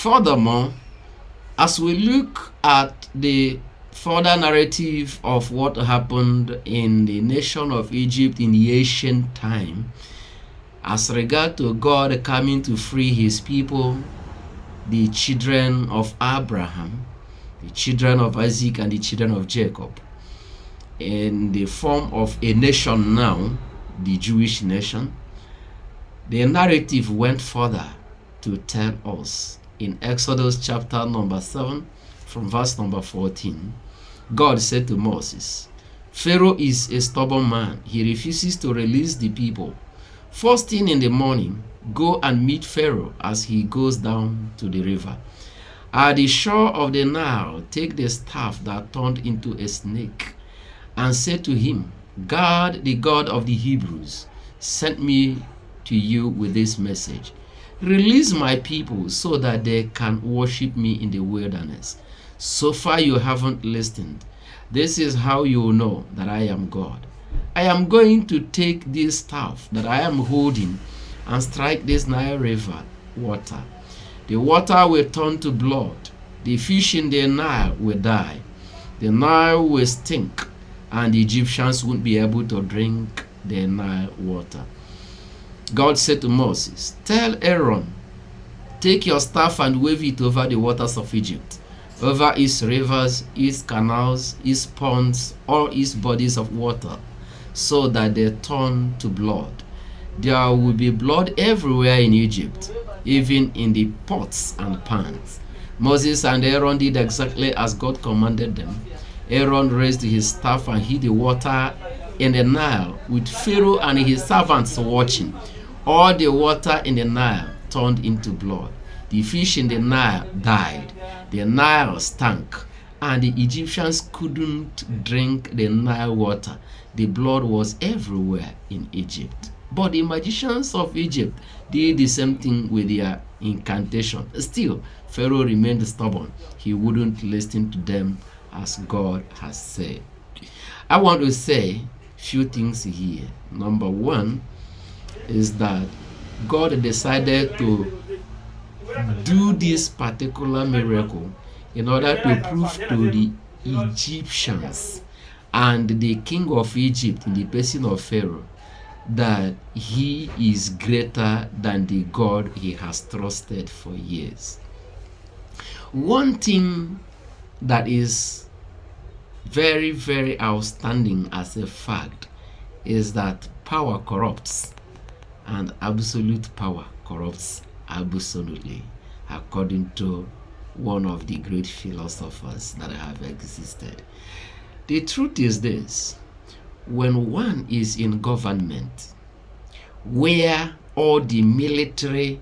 Furthermore, as we look at the further narrative of what happened in the nation of Egypt in the ancient time, as regard to God coming to free his people, the children of Abraham, the children of Isaac, and the children of Jacob, in the form of a nation now, the Jewish nation, the narrative went further to tell us in Exodus chapter number 7 from verse number 14. God said to Moses, Pharaoh is a stubborn man. He refuses to release the people. First thing in the morning, go and meet Pharaoh as he goes down to the river. At the shore of the Nile, take the staff that turned into a snake and say to him, God, the God of the Hebrews, sent me to you with this message. Release my people so that they can worship me in the wilderness. So far you haven't listened. This is how you will know that I am God. I am going to take this staff that I am holding and strike this Nile River water. The water will turn to blood. The fish in the Nile will die. The Nile will stink, and the Egyptians won't be able to drink the Nile water. God said to Moses, tell Aaron, take your staff and wave it over the waters of Egypt, over its rivers, its canals, its ponds, all its bodies of water, so that they turn to blood. There will be blood everywhere in Egypt, even in the pots and pans. Moses and Aaron did exactly as God commanded them. Aaron raised his staff and hid the water in the Nile, with Pharaoh and his servants watching. All the water in the Nile turned into blood. The fish in the Nile died. The Nile stank, and the Egyptians couldn't drink the Nile water. The blood was everywhere in Egypt. But the magicians of Egypt did the same thing with their incantation. Still, Pharaoh remained stubborn. He wouldn't listen to them as God has said. I want to say a few things here. Number one is that God decided to do this particular miracle in order to prove to the Egyptians and the king of Egypt in the person of Pharaoh that he is greater than the God he has trusted for years. One thing that is very, very outstanding as a fact is that power corrupts, and absolute power corrupts absolutely, according to one of the great philosophers that have existed. The truth is this: when one is in government where all the military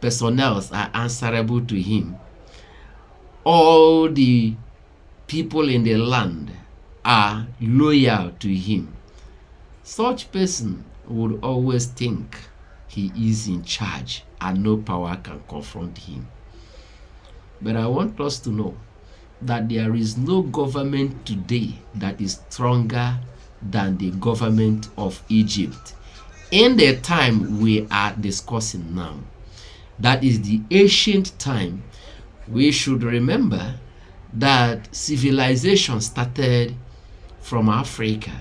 personnel are answerable to him, all the people in the land are loyal to him, such person would always think he is in charge and no power can confront him. But I want us to know that there is no government today that is stronger than the government of Egypt in the time we are discussing now. That is the ancient time. We should remember that civilization started from Africa,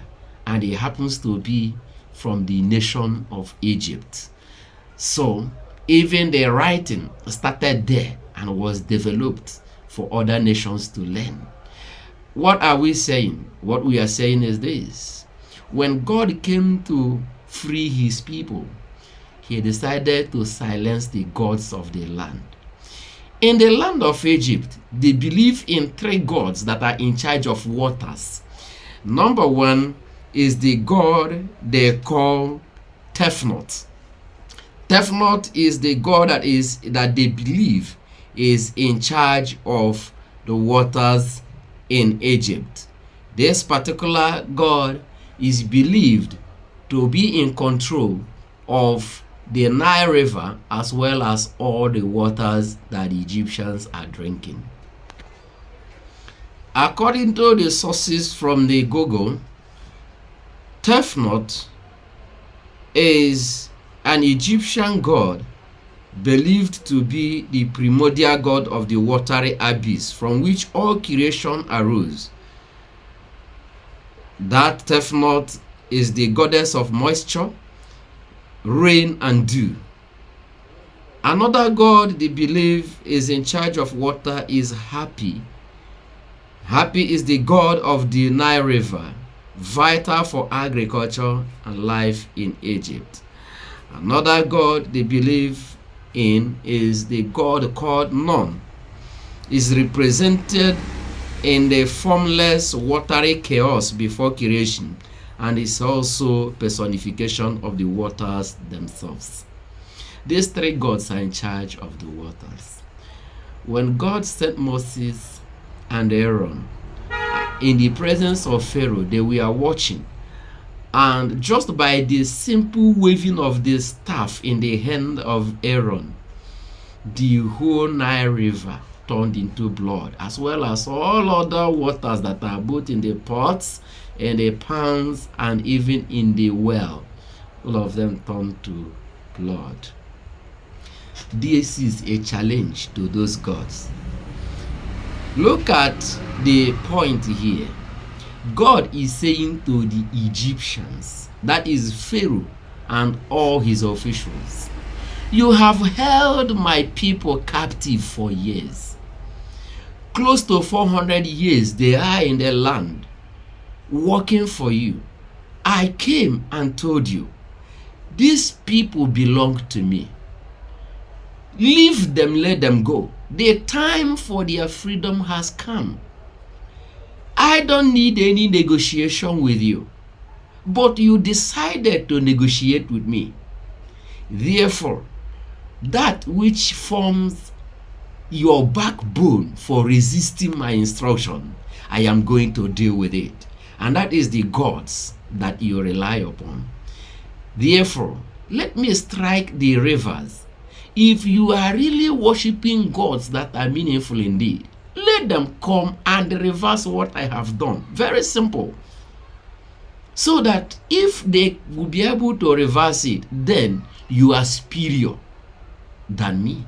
and it happens to be from the nation of Egypt. So even the writing started there and was developed for other nations to learn. What are we saying? What we are saying is this: when God came to free his people, he decided to silence the gods of the land. In the land of Egypt, they believe in three gods that are in charge of waters. Number one is the god they call Tefnut. Tefnut is the god that they believe is in charge of the waters in Egypt. This particular god is believed to be in control of the Nile River as well as all the waters that the Egyptians are drinking. According to the sources from the Google, Tefnut is an Egyptian god believed to be the primordial god of the watery abyss from which all creation arose. That Tefnut is the goddess of moisture, rain, and dew. Another god they believe is in charge of water is Hapi. Hapi is the god of the Nile River, vital for agriculture and life in Egypt. Another god they believe in is the god called Nun. Is represented in the formless watery chaos before creation, and is also personification of the waters themselves. These three gods are in charge of the waters. When God sent Moses and Aaron in the presence of Pharaoh, they were watching, and just by the simple waving of the staff in the hand of Aaron, the whole Nile River turned into blood, as well as all other waters that are both in the pots, in the pans, and even in the well. All of them turned to blood. This is a challenge to those gods. Look at the point here. God is saying to the Egyptians, that is Pharaoh and all his officials, you have held my people captive for years. Close to 400 years they are in the land, working for you. I came and told you, these people belong to me. Leave them, let them go. The time for their freedom has come. I don't need any negotiation with you, but you decided to negotiate with me. Therefore, that which forms your backbone for resisting my instruction, I am going to deal with it. And that is the gods that you rely upon. Therefore, let me strike the rivers. If you are really worshiping gods that are meaningful indeed, let them come and reverse what I have done. Very simple. So that if they will be able to reverse it, then you are superior than me.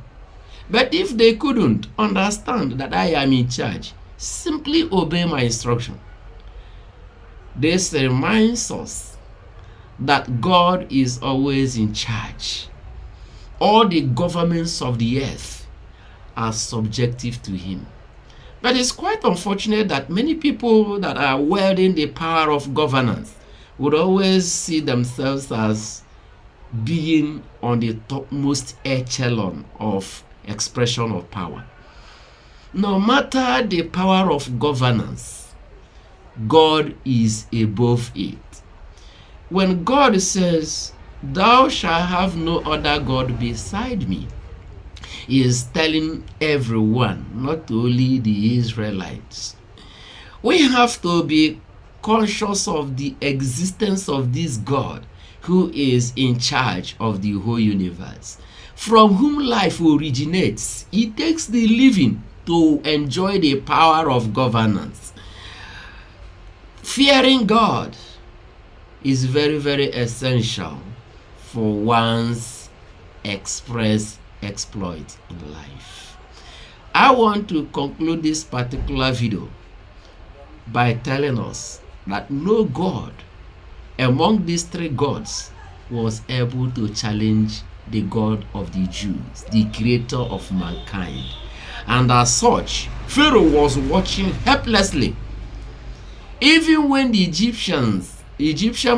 But if they couldn't understand that I am in charge, simply obey my instruction. This reminds us that God is always in charge. All the governments of the earth are subjective to him. But it's quite unfortunate that many people that are wielding the power of governance would always see themselves as being on the topmost echelon of expression of power. No matter the power of governance, God is above it. When God says, thou shalt have no other God beside me, he is telling everyone, not only the Israelites. We have to be conscious of the existence of this God who is in charge of the whole universe, from whom life originates. He takes the living to enjoy the power of governance. Fearing God is very, very essential for one's exploit in life. I want to conclude this particular video by telling us that no God among these three gods was able to challenge the God of the Jews, the creator of mankind. And as such, Pharaoh was watching helplessly. Even when the Egyptian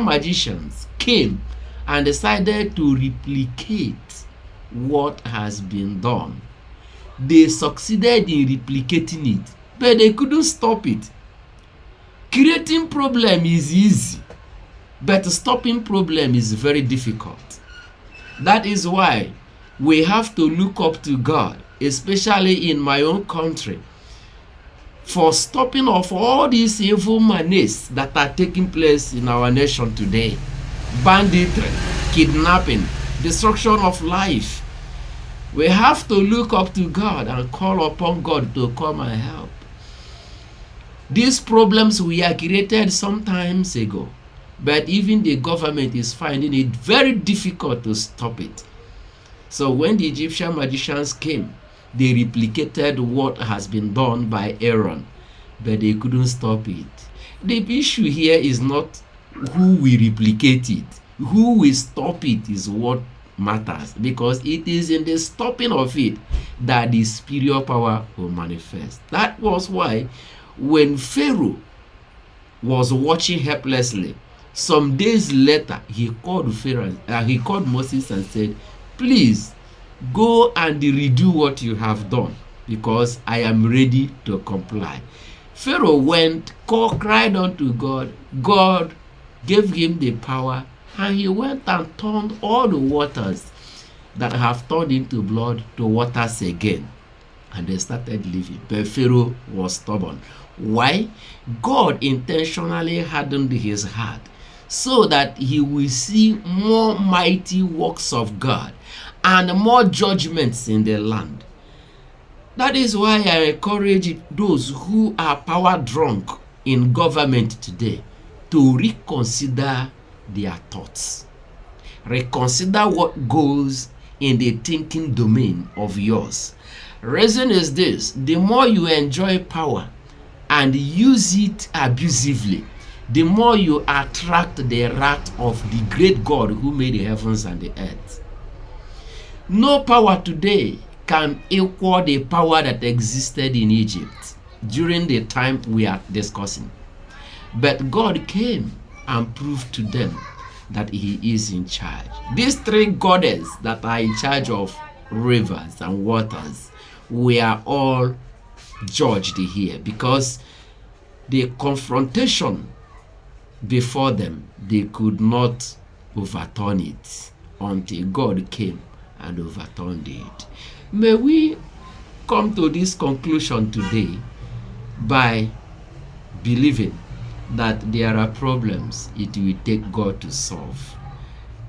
magicians came and decided to replicate what has been done, they succeeded in replicating it, but they couldn't stop it. Creating problem is easy, but stopping problem is very difficult. That is why we have to look up to God, especially in my own country, for stopping off all these evil menaces that are taking place in our nation today. Banditry, kidnapping, destruction of life. We have to look up to God and call upon God to come and help. These problems were created some time ago, but even the government is finding it very difficult to stop it. So when the Egyptian magicians came, they replicated what has been done by Aaron, but they couldn't stop it. The issue here is not who will replicate it. Who will stop it is what matters, because it is in the stopping of it that the superior power will manifest. That was why when Pharaoh was watching helplessly, some days later he called Moses and said, please go and redo what you have done, because I am ready to comply. Pharaoh went, cried unto God. God gave him the power, and he went and turned all the waters that have turned into blood to waters again, and they started living. But Pharaoh was stubborn. Why? God intentionally hardened his heart so that he will see more mighty works of God and more judgments in the land. That is why I encourage those who are power drunk in government today to reconsider their thoughts. Reconsider what goes in the thinking domain of yours. Reason is this: the more you enjoy power and use it abusively, the more you attract the wrath of the great God who made the heavens and the earth. No power today can equal the power that existed in Egypt during the time we are discussing. But God came and proved to them that he is in charge. These three goddesses that are in charge of rivers and waters, we are all judged here, because the confrontation before them, they could not overturn it until God came and overturned it. May we come to this conclusion today by believing that there are problems it will take God to solve.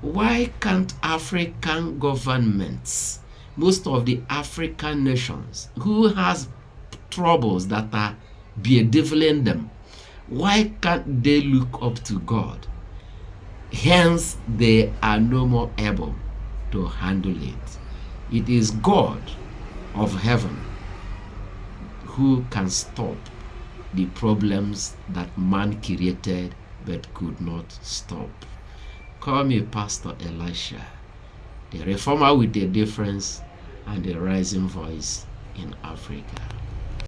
Why can't African governments, most of the African nations who has troubles that are bedeviling them, why can't they look up to God? Hence, they are no more able to handle it. It is God of heaven who can stop the problems that man created but could not stop. Call me Pastor Elisha, the reformer with a difference and a rising voice in Africa.